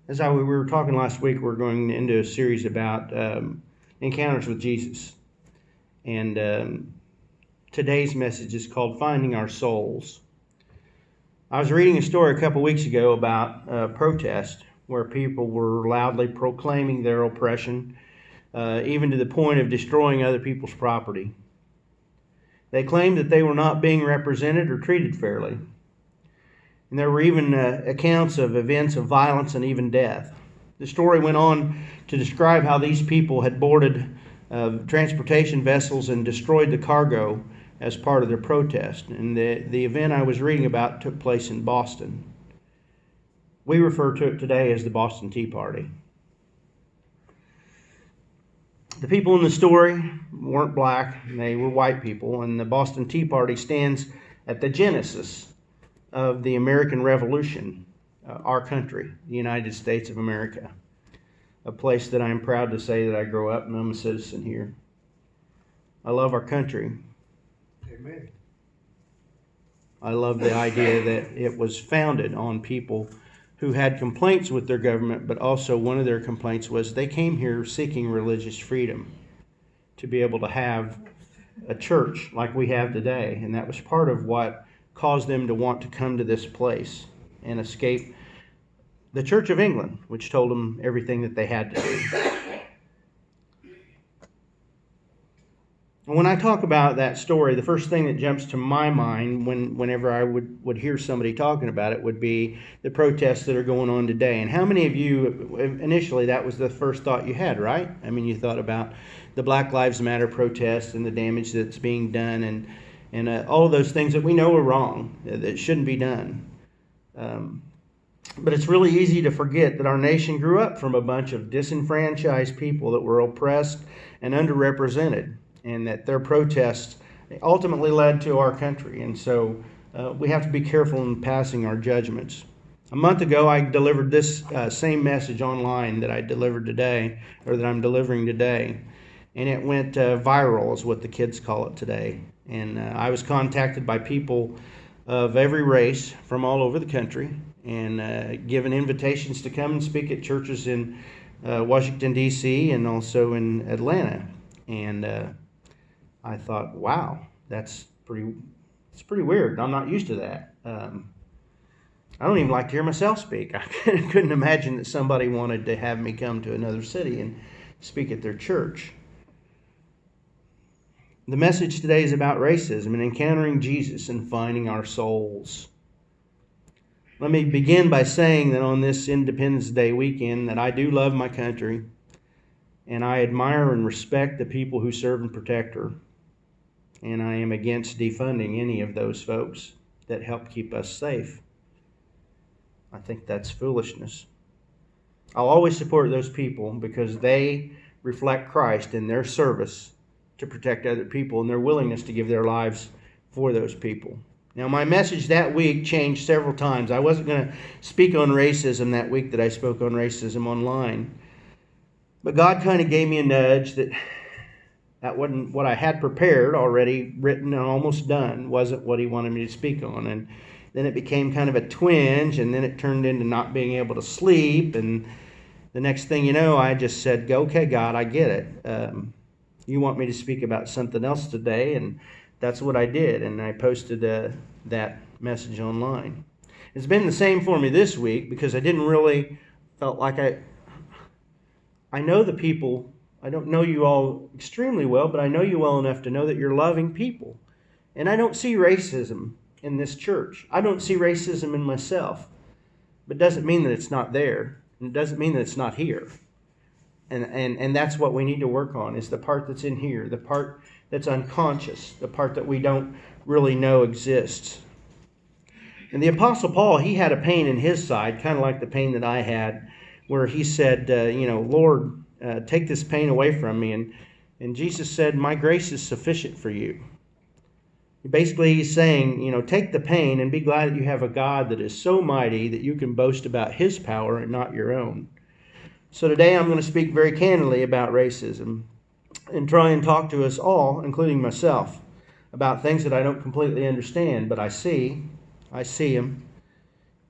We were talking last week, we're going into a series about encounters with Jesus. And today's message is called Finding Our Souls. I was reading a story a couple weeks ago about a protest where people were loudly proclaiming their oppression, even to the point of destroying other people's property. They claimed that they were not being represented or treated fairly. And there were even accounts of events of violence and even death. The story went on to describe how these people had boarded transportation vessels and destroyed the cargo as part of their protest. And the event I was reading about took place in Boston. We refer to it today as the Boston Tea Party. The people in the story weren't black, they were white people, and the Boston Tea Party stands at the genesis of the American Revolution, our country, the United States of America, a place that I'm proud to say that I grew up and I'm a citizen here. I love our country. Amen. I love the idea that it was founded on people who had complaints with their government, but also one of their complaints was they came here seeking religious freedom to be able to have a church like we have today, and that was part of what caused them to want to come to this place and escape the Church of England, which told them everything that they had to do. And when I talk about that story, the first thing that jumps to my mind whenever I would hear somebody talking about it would be the protests that are going on today. And how many of you, initially, that was the first thought you had, right? I mean, you thought about the Black Lives Matter protests and the damage that's being done and all of those things that we know are wrong, that shouldn't be done. But it's really easy to forget that our nation grew up from a bunch of disenfranchised people that were oppressed and underrepresented, and that their protests ultimately led to our country. And so we have to be careful in passing our judgments. A month ago, I delivered this same message online that I delivered today, or that I'm delivering today, and it went viral, is what the kids call it today. And I was contacted by people of every race from all over the country and given invitations to come and speak at churches in Washington, D.C. and also in Atlanta. And I thought, wow, it's pretty weird. I'm not used to that. I don't even like to hear myself speak. I couldn't imagine that somebody wanted to have me come to another city and speak at their church. The message today is about racism and encountering Jesus and finding our souls. Let me begin by saying that on this Independence Day weekend that I do love my country and I admire and respect the people who serve and protect her. And I am against defunding any of those folks that help keep us safe. I think that's foolishness. I'll always support those people because they reflect Christ in their service to protect other people and their willingness to give their lives for those people. Now, my message that week changed several times. I wasn't going to speak on racism that week that I spoke on racism online. But God kind of gave me a nudge that wasn't what I had prepared, already written and almost done, wasn't what He wanted me to speak on. And then it became kind of a twinge, and then it turned into not being able to sleep. And the next thing you know, I just said, okay, God, I get it. You want me to speak about something else today, and that's what I did, and I posted that message online. It's been the same for me this week because I didn't really felt like I know the people. I don't know you all extremely well, but I know you well enough to know that you're loving people. And I don't see racism in this church. I don't see racism in myself. But it doesn't mean that it's not there. And it doesn't mean that it's not here. And that's what we need to work on, is the part that's in here, the part that's unconscious, the part that we don't really know exists. And the Apostle Paul, he had a pain in his side, kind of like the pain that I had, where he said, Lord, take this pain away from me. And Jesus said, my grace is sufficient for you. Basically, he's saying, take the pain and be glad that you have a God that is so mighty that you can boast about His power and not your own. So today I'm going to speak very candidly about racism and try and talk to us all, including myself, about things that I don't completely understand, but I see them.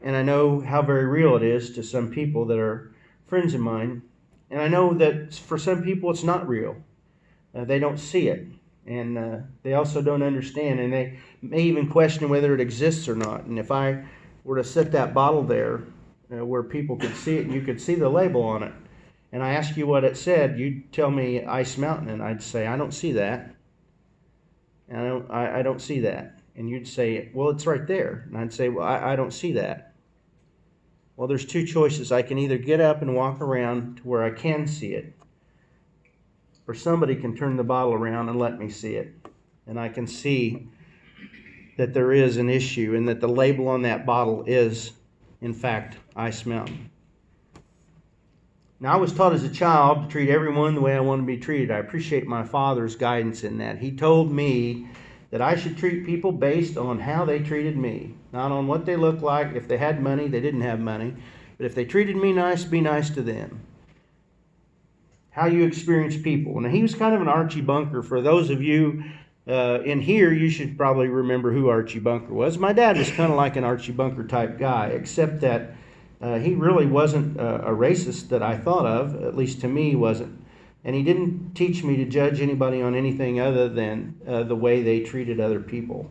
And I know how very real it is to some people that are friends of mine. And I know that for some people it's not real. They don't see it. And they also don't understand. And they may even question whether it exists or not. And if I were to set that bottle there where people could see it and you could see the label on it, and I ask you what it said, you'd tell me Ice Mountain, and I'd say, I don't see that. And I don't see that. And you'd say, well, it's right there. And I'd say, well, I don't see that. Well, there's two choices. I can either get up and walk around to where I can see it, or somebody can turn the bottle around and let me see it. And I can see that there is an issue and that the label on that bottle is, in fact, Ice Mountain. Now, I was taught as a child to treat everyone the way I want to be treated. I appreciate my father's guidance in that. He told me that I should treat people based on how they treated me, not on what they looked like. If they had money, they didn't have money. But if they treated me nice, be nice to them. How you experience people. And he was kind of an Archie Bunker. For those of you in here, you should probably remember who Archie Bunker was. My dad was kind of like an Archie Bunker type guy, except that he really wasn't a racist that I thought of, at least to me he wasn't. And he didn't teach me to judge anybody on anything other than the way they treated other people.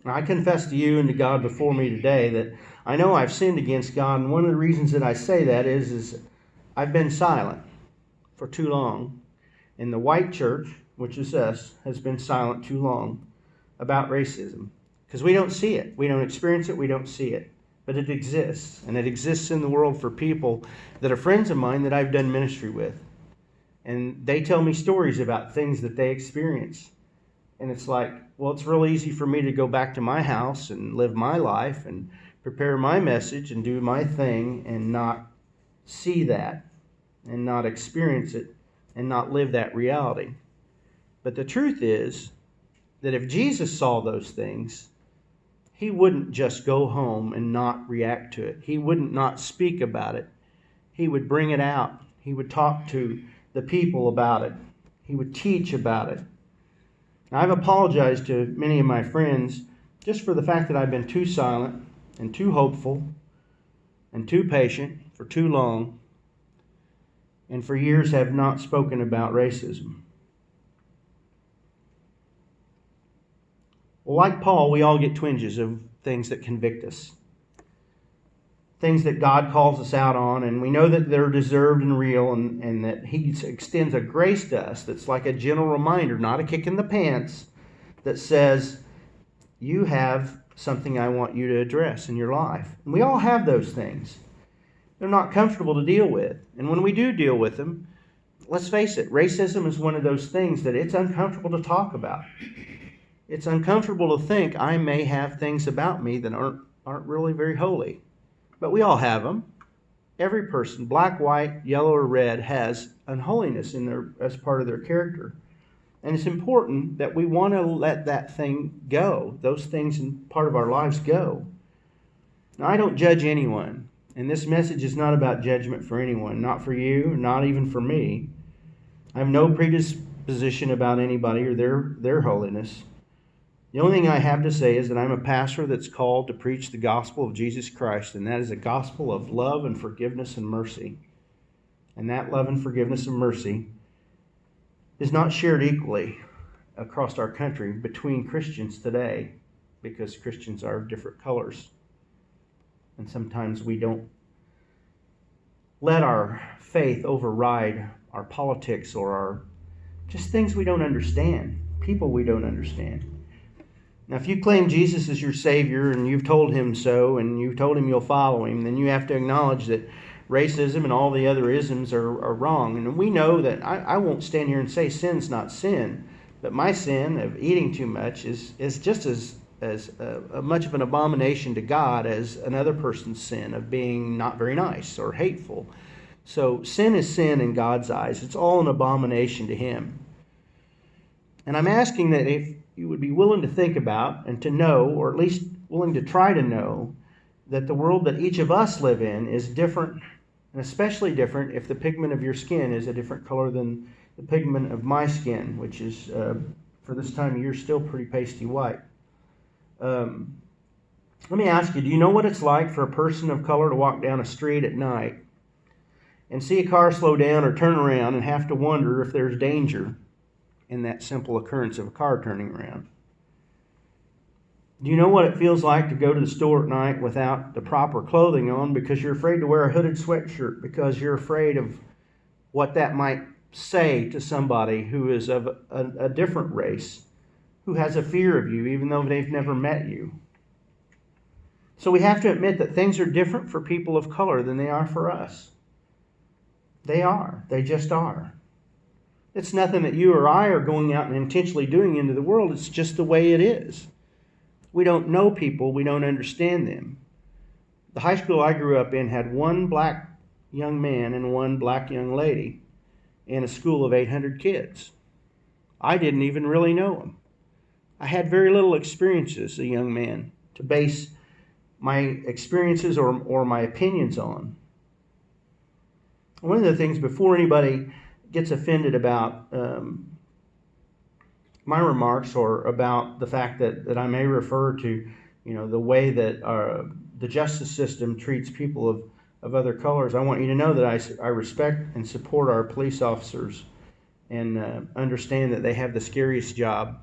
Now, I confess to you and to God before me today that I know I've sinned against God, and one of the reasons that I say that is I've been silent for too long. And the white church, which is us, has been silent too long about racism. Because we don't see it. We don't experience it. We don't see it. But it exists. And it exists in the world for people that are friends of mine that I've done ministry with. And they tell me stories about things that they experience. And it's like, well, it's real easy for me to go back to my house and live my life and prepare my message and do my thing and not see that and not experience it and not live that reality. But the truth is that if Jesus saw those things, he wouldn't just go home and not react to it. He wouldn't not speak about it. He would bring it out. He would talk to the people about it. He would teach about it. Now, I've apologized to many of my friends just for the fact that I've been too silent and too hopeful and too patient for too long, and for years have not spoken about racism. Well, like Paul, we all get twinges of things that convict us. Things that God calls us out on, and we know that they're deserved and real, and that he extends a grace to us that's like a gentle reminder, not a kick in the pants, that says, you have something I want you to address in your life. And we all have those things. They're not comfortable to deal with. And when we do deal with them, let's face it, racism is one of those things that it's uncomfortable to talk about. It's uncomfortable to think I may have things about me that aren't really very holy. But we all have them. Every person, black, white, yellow, or red, has unholiness as part of their character. And it's important that we want to let that thing go, those things in part of our lives go. Now, I don't judge anyone. And this message is not about judgment for anyone, not for you, not even for me. I have no predisposition about anybody or their holiness. The only thing I have to say is that I'm a pastor that's called to preach the gospel of Jesus Christ, and that is a gospel of love and forgiveness and mercy. And that love and forgiveness and mercy is not shared equally across our country between Christians today, because Christians are different colors. And sometimes we don't let our faith override our politics or our just things we don't understand, people we don't understand. Now, if you claim Jesus as your Savior and you've told him so and you've told him you'll follow him, then you have to acknowledge that racism and all the other isms are wrong. And we know that I won't stand here and say sin's not sin, but my sin of eating too much is just as much of an abomination to God as another person's sin of being not very nice or hateful. So sin is sin in God's eyes. It's all an abomination to him. And I'm asking that if you would be willing to think about and to know, or at least willing to try to know, that the world that each of us live in is different, and especially different if the pigment of your skin is a different color than the pigment of my skin, which is, for this time of year, still pretty pasty white. Let me ask you, do you know what it's like for a person of color to walk down a street at night and see a car slow down or turn around and have to wonder if there's danger in that simple occurrence of a car turning around? Do you know what it feels like to go to the store at night without the proper clothing on because you're afraid to wear a hooded sweatshirt because you're afraid of what that might say to somebody who is of a different race, who has a fear of you even though they've never met you? So we have to admit that things are different for people of color than they are for us. They are. They just are. It's nothing that you or I are going out and intentionally doing into the world. It's just the way it is. We don't know people. We don't understand them. The high school I grew up in had one black young man and one black young lady in a school of 800 kids. I didn't even really know them. I had very little experience as a young man to base my experiences or my opinions on. One of the things, before anybody gets offended about my remarks or about the fact that I may refer to, the way that the justice system treats people of other colors, I want you to know that I respect and support our police officers and understand that they have the scariest job.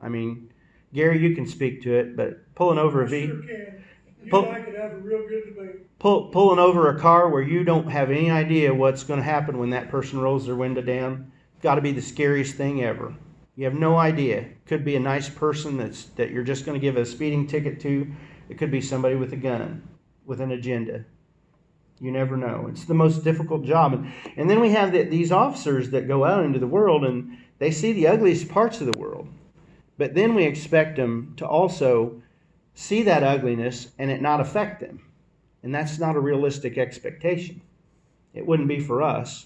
I mean, Gary, you can speak to it, but pulling over a Sure can. I could have a real good debate. Pulling over a car where you don't have any idea what's going to happen when that person rolls their window down, got to be the scariest thing ever. You have no idea. Could be a nice person that you're just going to give a speeding ticket to. It could be somebody with a gun, with an agenda. You never know. It's the most difficult job. And then we have these officers that go out into the world and they see the ugliest parts of the world. But then we expect them to also see that ugliness and it not affect them. And that's not a realistic expectation. It wouldn't be for us.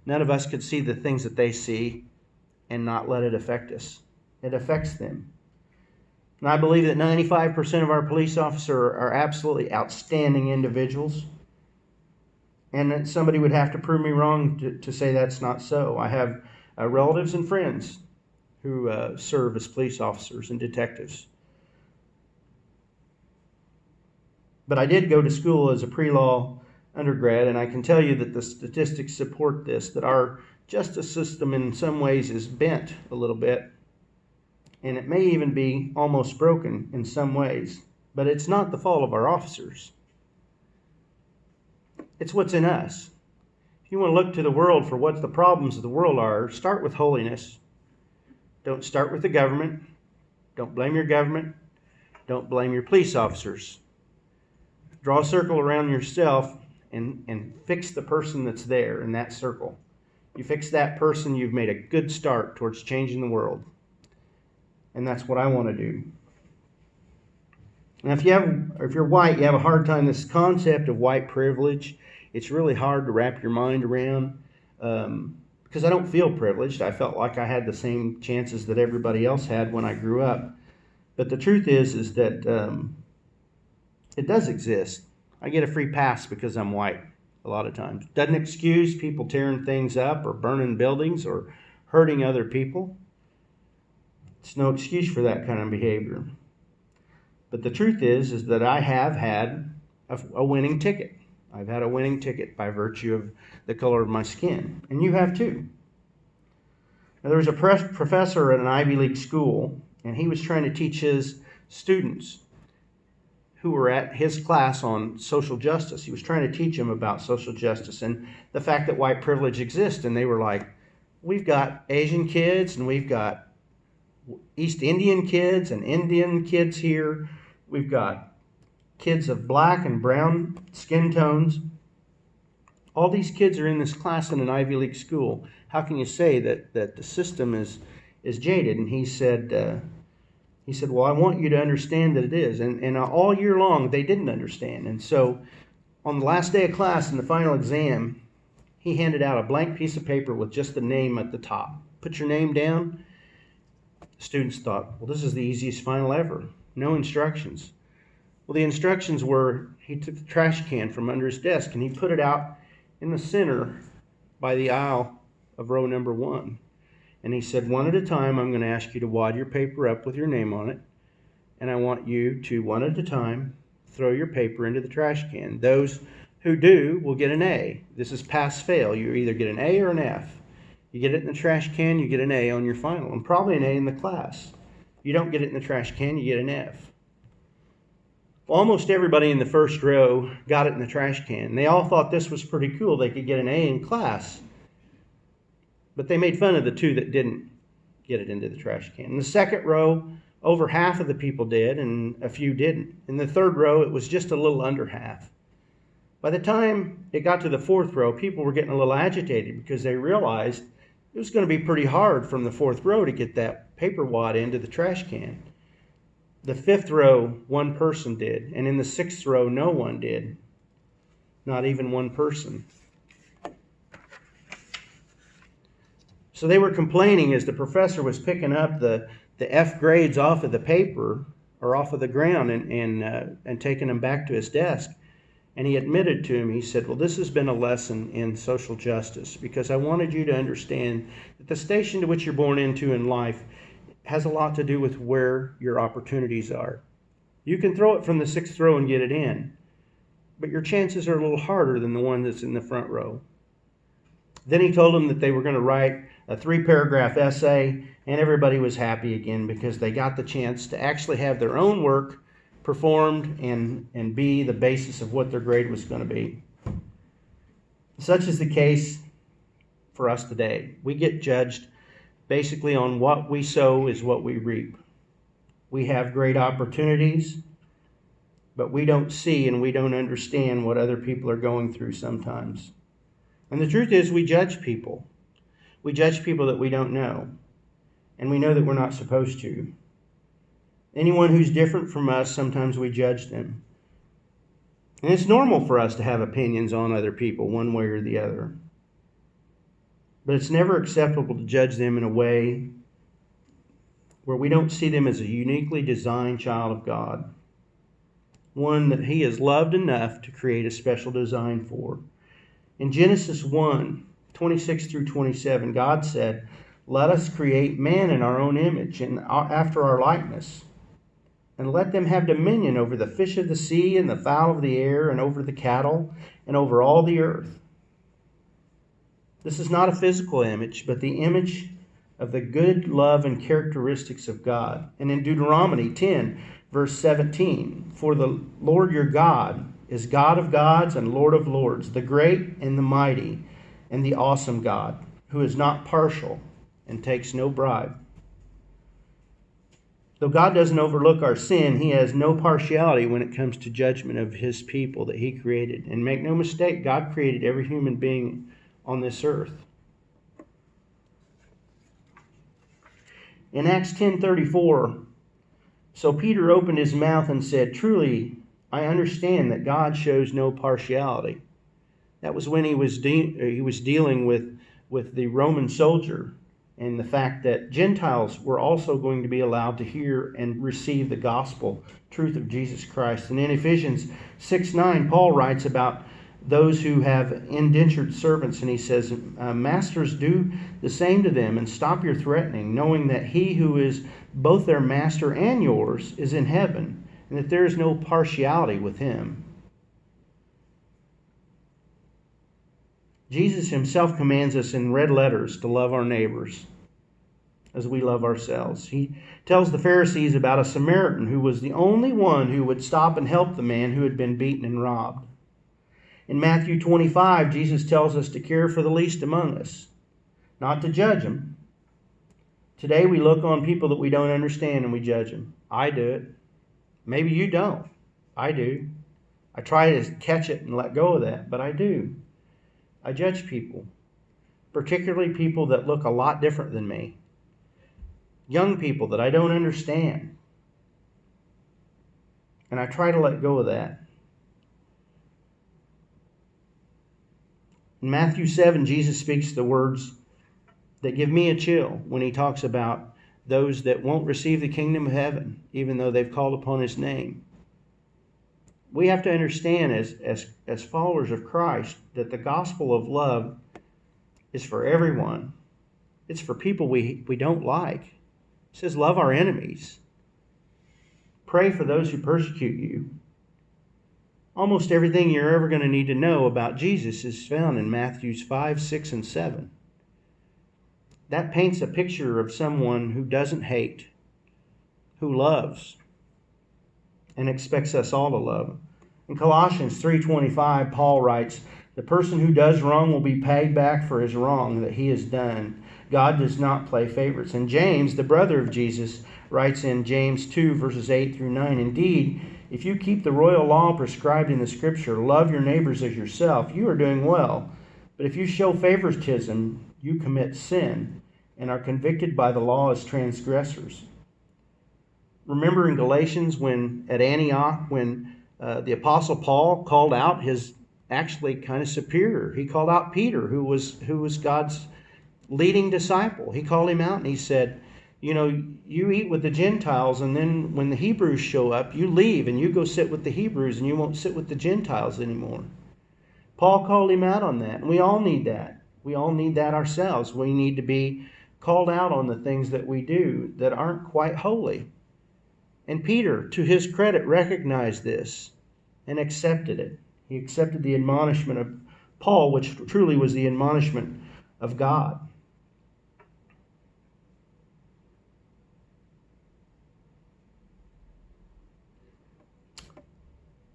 None of us could see the things that they see and not let it affect us. It affects them. And I believe that 95% of our police officers are absolutely outstanding individuals. And that somebody would have to prove me wrong to say that's not so. I have relatives and friends who serve as police officers and detectives. But I did go to school as a pre-law undergrad, and I can tell you that the statistics support this, that our justice system in some ways is bent a little bit, and it may even be almost broken in some ways, but it's not the fault of our officers. It's what's in us. If you want to look to the world for what the problems of the world are, start with holiness. Don't start with the government. Don't blame your government. Don't blame your police officers. Draw a circle around yourself and fix the person that's there in that circle. You fix that person, you've made a good start towards changing the world. And that's what I want to do. And if you're white, you have a hard time. This concept of white privilege, it's really hard to wrap your mind around because I don't feel privileged. I felt like I had the same chances that everybody else had when I grew up. But the truth is that it does exist. I get a free pass because I'm white a lot of times. Doesn't excuse people tearing things up or burning buildings or hurting other people. It's no excuse for that kind of behavior. But the truth is that I have had a winning ticket. I've had a winning ticket by virtue of the color of my skin. And you have too. Now, there was a professor at an Ivy League school, and he was trying to teach his students who were at his class on social justice. He was trying to teach them about social justice and the fact that white privilege exists. And they were like, we've got Asian kids and we've got East Indian kids and Indian kids here. We've got kids of black and brown skin tones. All these kids are in this class in an Ivy League school. How can you say that the system is jaded? And he said, well, I want you to understand that it is. And all year long, they didn't understand. And so on the last day of class in the final exam, he handed out a blank piece of paper with just the name at the top. Put your name down. The students thought, well, this is the easiest final ever. No instructions. Well, the instructions were, he took the trash can from under his desk and he put it out in the center by the aisle of row number 1. And he said, one at a time, I'm going to ask you to wad your paper up with your name on it. and I want you to, one at a time, throw your paper into the trash can. Those who do will get an A. This is pass-fail. You either get an A or an F. You get it in the trash can, you get an A on your final, and probably an A in the class. You don't get it in the trash can, you get an F. Well, almost everybody in the first row got it in the trash can. They all thought this was pretty cool. They could get an A in class. But they made fun of the two that didn't get it into the trash can. In the second row, over half of the people did, and a few didn't. In the third row, it was just a little under half. By the time it got to the fourth row, people were getting a little agitated because they realized it was going to be pretty hard from the fourth row to get that paper wad into the trash can. The fifth row, one person did, and in the sixth row, no one did. Not even one person. So they were complaining as the professor was picking up the F grades off of the paper or off of the ground and taking them back to his desk. And he admitted to him, he said, well, this has been a lesson in social justice because I wanted you to understand that the station to which you're born into in life has a lot to do with where your opportunities are. You can throw it from the sixth row and get it in, but your chances are a little harder than the one that's in the front row. Then he told them that they were going to write a 3-paragraph essay, and everybody was happy again because they got the chance to actually have their own work performed and be the basis of what their grade was going to be. Such is the case for us today. We get judged basically on what we sow is what we reap. We have great opportunities, but we don't see and we don't understand what other people are going through sometimes. And the truth is, we judge people. We judge people that we don't know, and we know that we're not supposed to. Anyone who's different from us, sometimes we judge them. And it's normal for us to have opinions on other people, one way or the other. But it's never acceptable to judge them in a way where we don't see them as a uniquely designed child of God, one that He has loved enough to create a special design for. In Genesis 1:26 through 27, God said, "Let us create man in our own image and after our likeness, and let them have dominion over the fish of the sea and the fowl of the air and over the cattle and over all the earth." This is not a physical image, but the image of the good love and characteristics of God. And in Deuteronomy 10, verse 17, "For the Lord your God is God of gods and Lord of lords, the great and the mighty and the awesome God, who is not partial and takes no bribe." Though God doesn't overlook our sin, He has no partiality when it comes to judgment of His people that He created. And make no mistake, God created every human being on this earth. In Acts 10:34, "So Peter opened his mouth and said, 'Truly, I understand that God shows no partiality.'" That was when he was dealing with the Roman soldier and the fact that Gentiles were also going to be allowed to hear and receive the gospel truth of Jesus Christ. And in Ephesians 6:9, Paul writes about those who have indentured servants, and he says, "Masters, do the same to them, and stop your threatening, knowing that He who is both their master and yours is in heaven, and that there is no partiality with Him." Jesus Himself commands us in red letters to love our neighbors as we love ourselves. He tells the Pharisees about a Samaritan who was the only one who would stop and help the man who had been beaten and robbed. In Matthew 25, Jesus tells us to care for the least among us, not to judge them. Today we look on people that we don't understand and we judge them. I do it. Maybe you don't. I do. I try to catch it and let go of that, but I do. I judge people, particularly people that look a lot different than me. Young people that I don't understand. And I try to let go of that. In Matthew 7, Jesus speaks the words that give me a chill when He talks about those that won't receive the kingdom of heaven, even though they've called upon His name. We have to understand as followers of Christ that the gospel of love is for everyone. It's for people we don't like. It says love our enemies. Pray for those who persecute you. Almost everything you're ever going to need to know about Jesus is found in Matthews 5, 6, and 7. That paints a picture of someone who doesn't hate, who loves, and expects us all to love. In Colossians 3:25, Paul writes, "The person who does wrong will be paid back for his wrong that he has done. God does not play favorites." And James, the brother of Jesus, writes in James 2, verses 8 through 9, "Indeed, if you keep the royal law prescribed in the Scripture, love your neighbors as yourself, you are doing well. But if you show favoritism, you commit sin and are convicted by the law as transgressors." Remember in Galatians at Antioch, when the Apostle Paul called out his actually kind of superior. He called out Peter, who was God's leading disciple. He called him out and he said, you eat with the Gentiles, and then when the Hebrews show up, you leave and you go sit with the Hebrews and you won't sit with the Gentiles anymore. Paul called him out on that, and we all need that. We all need that ourselves. We need to be called out on the things that we do that aren't quite holy. And Peter, to his credit, recognized this and accepted it. He accepted the admonishment of Paul, which truly was the admonishment of God.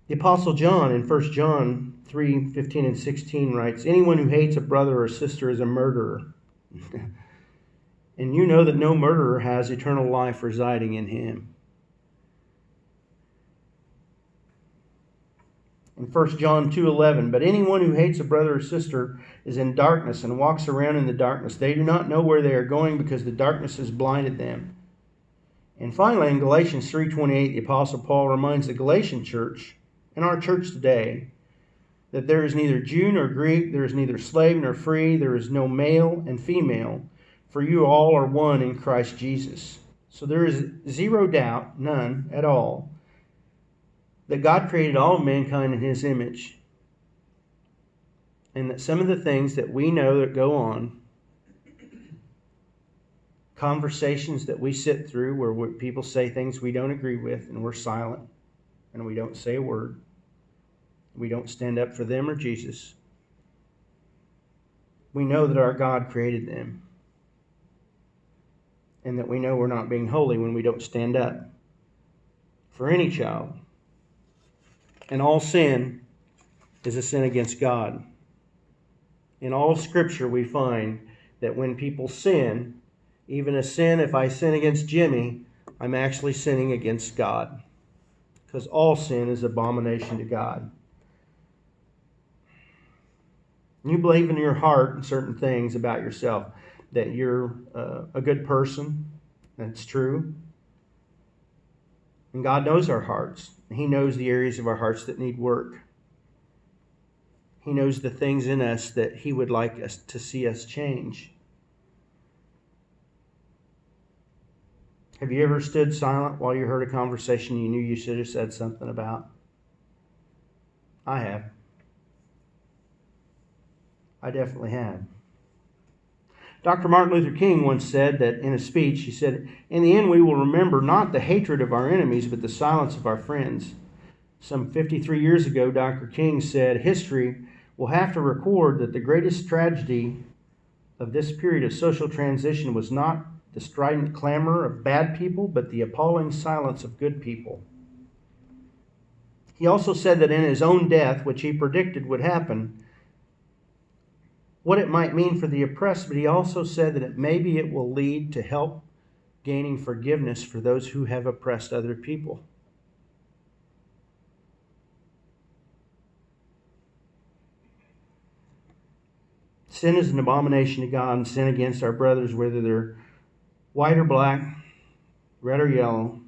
The Apostle John in 1 John 3:15 and 16 writes, "Anyone who hates a brother or sister is a murderer. And you know that no murderer has eternal life residing in him." In 1 John 2:11, "But anyone who hates a brother or sister is in darkness and walks around in the darkness. They do not know where they are going because the darkness has blinded them." And finally, in Galatians 3:28, the Apostle Paul reminds the Galatian church, and our church today, that there is neither Jew nor Greek, there is neither slave nor free, there is no male and female, for you all are one in Christ Jesus. So there is zero doubt, none at all, that God created all of mankind in His image, and that some of the things that we know that go on, conversations that we sit through where people say things we don't agree with and we're silent and we don't say a word, we don't stand up for them or Jesus, we know that our God created them, and that we know we're not being holy when we don't stand up for any child. And all sin is a sin against God. In all of Scripture, we find that when people sin, even a sin, if I sin against Jimmy, I'm actually sinning against God. Because all sin is abomination to God. You believe in your heart in certain things about yourself, that you're a good person. That's true. And God knows our hearts. He knows the areas of our hearts that need work. He knows the things in us that He would like us to see us change. Have you ever stood silent while you heard a conversation you knew you should have said something about? I have. I definitely have. Dr. Martin Luther King once said that in a speech, he said, "In the end, we will remember not the hatred of our enemies, but the silence of our friends." Some 53 years ago, Dr. King said, "History will have to record that the greatest tragedy of this period of social transition was not the strident clamor of bad people, but the appalling silence of good people." He also said that in his own death, which he predicted would happen, what it might mean for the oppressed, but he also said that maybe it will lead to help gaining forgiveness for those who have oppressed other people. Sin is an abomination to God, and sin against our brothers, whether they're white or black, red or yellow,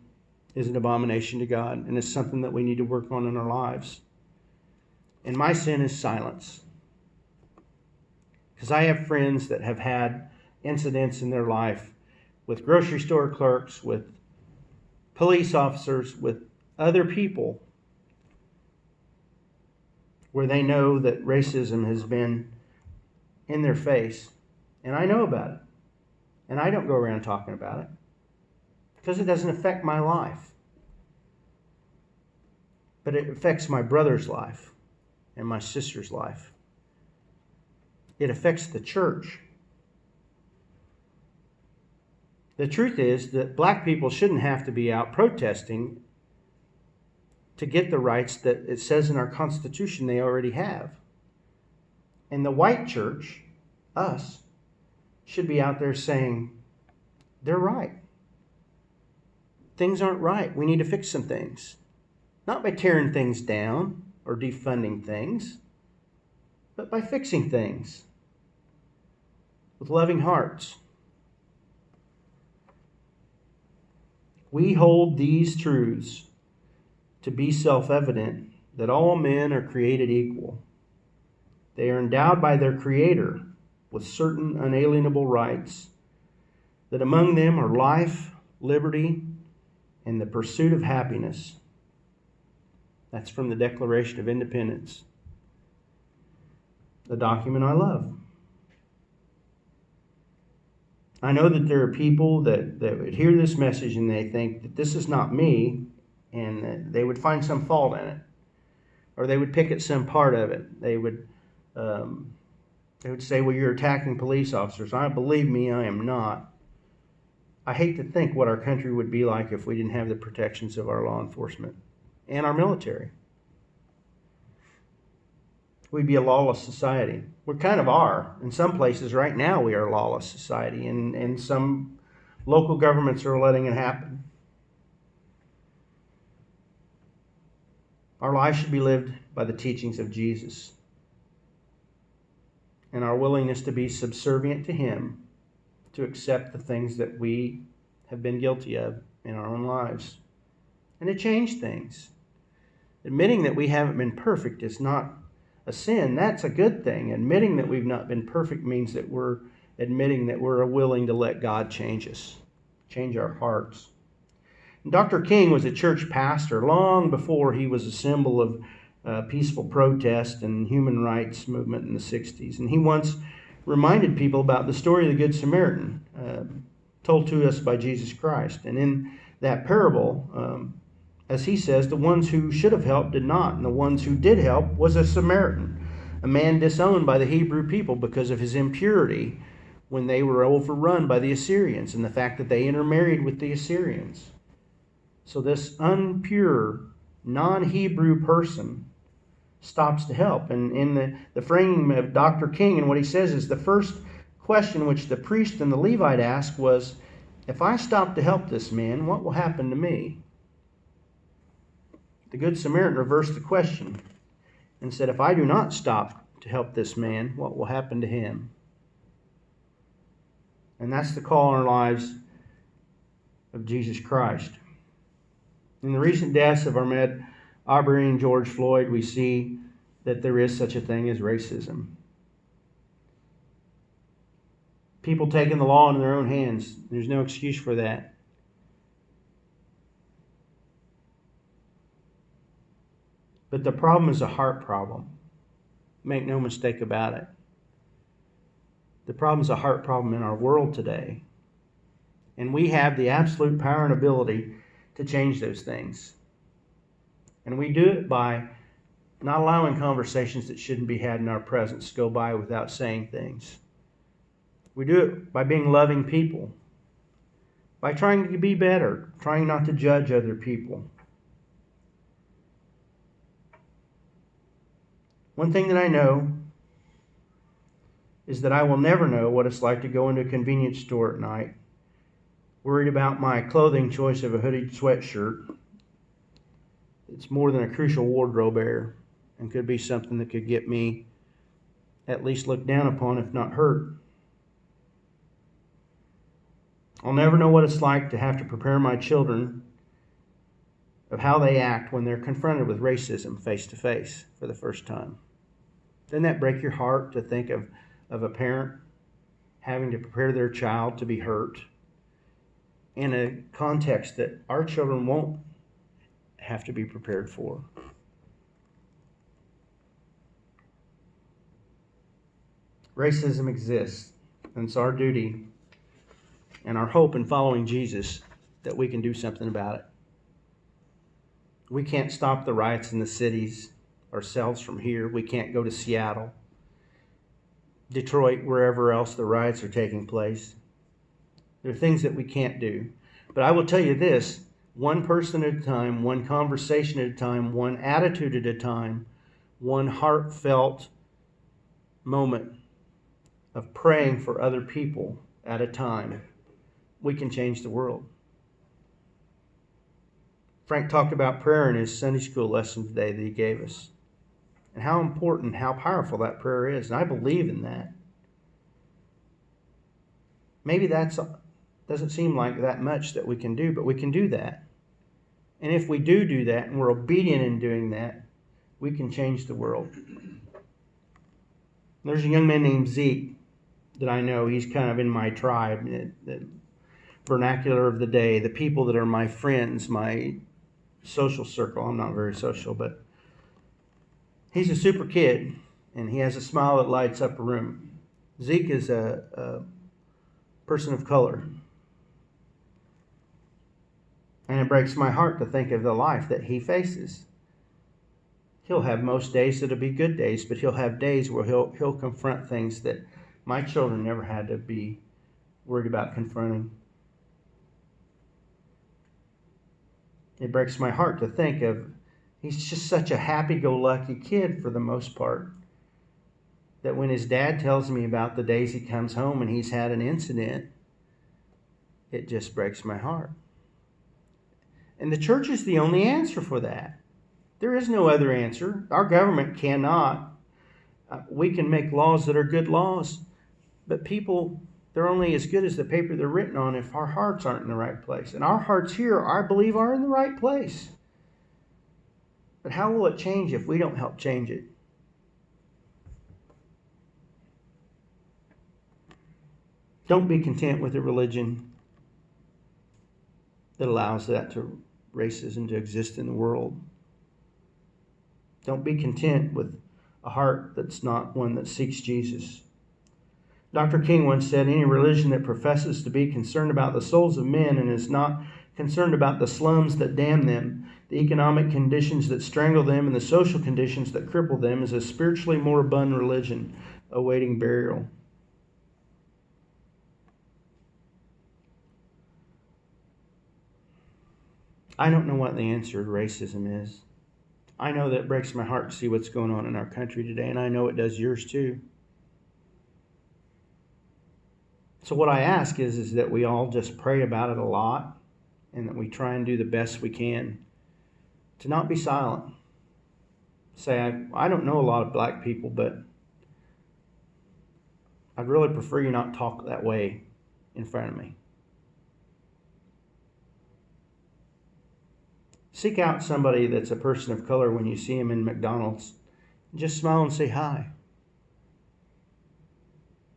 is an abomination to God, and it's something that we need to work on in our lives. And my sin is silence. Because I have friends that have had incidents in their life with grocery store clerks, with police officers, with other people, where they know that racism has been in their face. And I know about it. And I don't go around talking about it, because it doesn't affect my life. but it affects my brother's life and my sister's life. It affects the church. The truth is that black people shouldn't have to be out protesting to get the rights that it says in our Constitution they already have. And the white church, us, should be out there saying, they're right. Things aren't right. We need to fix some things. Not by tearing things down or defunding things, but by fixing things with loving hearts. We hold these truths to be self-evident, that all men are created equal. They are endowed by their Creator with certain unalienable rights, that among them are life, liberty, and the pursuit of happiness. That's from the Declaration of Independence, the document I love. I know that there are people that would hear this message and they think that this is not me, and that they would find some fault in it, or they would pick at some part of it. They would say, well, you're attacking police officers. Believe me, I am not. I hate to think what our country would be like if we didn't have the protections of our law enforcement and our military. We'd be a lawless society. We kind of are. In some places right now we are a lawless society, and some local governments are letting it happen. Our lives should be lived by the teachings of Jesus, and our willingness to be subservient to Him, to accept the things that we have been guilty of in our own lives, and to change things. Admitting that we haven't been perfect is not a sin. That's a good thing. Admitting that we've not been perfect means that we're admitting that we're willing to let God change us, change our hearts. And Dr. King was a church pastor long before he was a symbol of peaceful protest and human rights movement in the 60s. And he once reminded people about the story of the Good Samaritan, told to us by Jesus Christ. And in that parable, as he says, the ones who should have helped did not, and the ones who did help was a Samaritan, a man disowned by the Hebrew people because of his impurity when they were overrun by the Assyrians and the fact that they intermarried with the Assyrians. So this unpure, non-Hebrew person stops to help. And in the framing of Dr. King, and what he says is the first question which the priest and the Levite asked was, if I stop to help this man, what will happen to me? The Good Samaritan reversed the question and said, if I do not stop to help this man, what will happen to him? And that's the call in our lives of Jesus Christ. In the recent deaths of Ahmaud Arbery and George Floyd, we see that there is such a thing as racism. People taking the law into their own hands. There's no excuse for that. But the problem is a heart problem. Make no mistake about it. The problem is a heart problem in our world today. And we have the absolute power and ability to change those things. And we do it by not allowing conversations that shouldn't be had in our presence go by without saying things. We do it by being loving people, by trying to be better, trying not to judge other people. One thing that I know is that I will never know what it's like to go into a convenience store at night, worried about my clothing choice of a hooded sweatshirt. It's more than a crucial wardrobe error and could be something that could get me at least looked down upon, if not hurt. I'll never know what it's like to have to prepare my children of how they act when they're confronted with racism face to face for the first time. Doesn't that break your heart to think of a parent having to prepare their child to be hurt in a context that our children won't have to be prepared for? Racism exists, and it's our duty and our hope in following Jesus that we can do something about it. We can't stop the riots in the cities ourselves from here. We can't go to Seattle, Detroit, wherever else the riots are taking place. There are things that we can't do. But I will tell you this, one person at a time, one conversation at a time, one attitude at a time, one heartfelt moment of praying for other people at a time, we can change the world. Frank talked about prayer in his Sunday school lesson today that he gave us, and how important, how powerful that prayer is. And I believe in that. Maybe that doesn't seem like that much that we can do, but we can do that. And if we do that, and we're obedient in doing that, we can change the world. There's a young man named Zeke that I know. He's kind of in my tribe, the vernacular of the day, the people that are my friends, my social circle. I'm not very social, but he's a super kid, and he has a smile that lights up a room. Zeke is a person of color. And it breaks my heart to think of the life that he faces. He'll have most days that'll be good days, but he'll have days where he'll confront things that my children never had to be worried about confronting. It breaks my heart to think of, he's just such a happy-go-lucky kid for the most part, that when his dad tells me about the days he comes home and he's had an incident, it just breaks my heart. And the church is the only answer for that. There is no other answer. Our government cannot. We can make laws that are good laws, but people, they're only as good as the paper they're written on if our hearts aren't in the right place. And our hearts here, I believe, are in the right place. But how will it change if we don't help change it? Don't be content with a religion that allows racism to exist in the world. Don't be content with a heart that's not one that seeks Jesus. Dr. King once said, any religion that professes to be concerned about the souls of men and is not concerned about the slums that damn them, the economic conditions that strangle them, and the social conditions that cripple them is a spiritually moribund religion awaiting burial. I don't know what the answer to racism is. I know that it breaks my heart to see what's going on in our country today, and I know it does yours too. So what I ask is that we all just pray about it a lot, and that we try and do the best we can to not be silent. Say, I don't know a lot of black people, but I'd really prefer you not talk that way in front of me. Seek out somebody that's a person of color when you see him in McDonald's. Just smile and say hi.